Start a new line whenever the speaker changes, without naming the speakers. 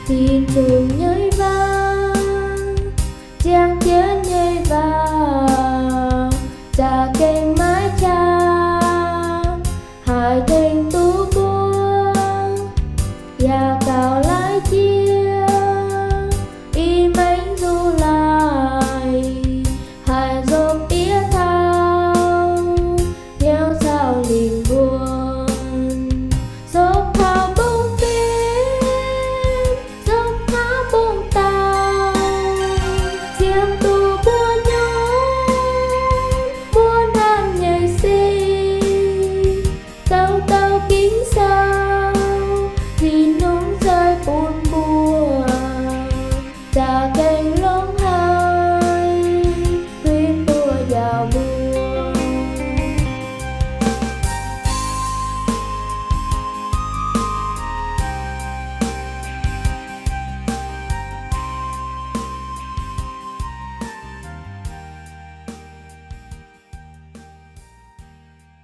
thiên đường nhơi vang chàng chết nhơi vào trà cây mái cha hai thành tú buông và cào lái chia y mánh du lại hai dôm tía thao theo sao liền buồn dốc thao bông phim dốc tháo bông tàu diêm tu buồn nhớ buồn han nhảy xì tàu tàu kính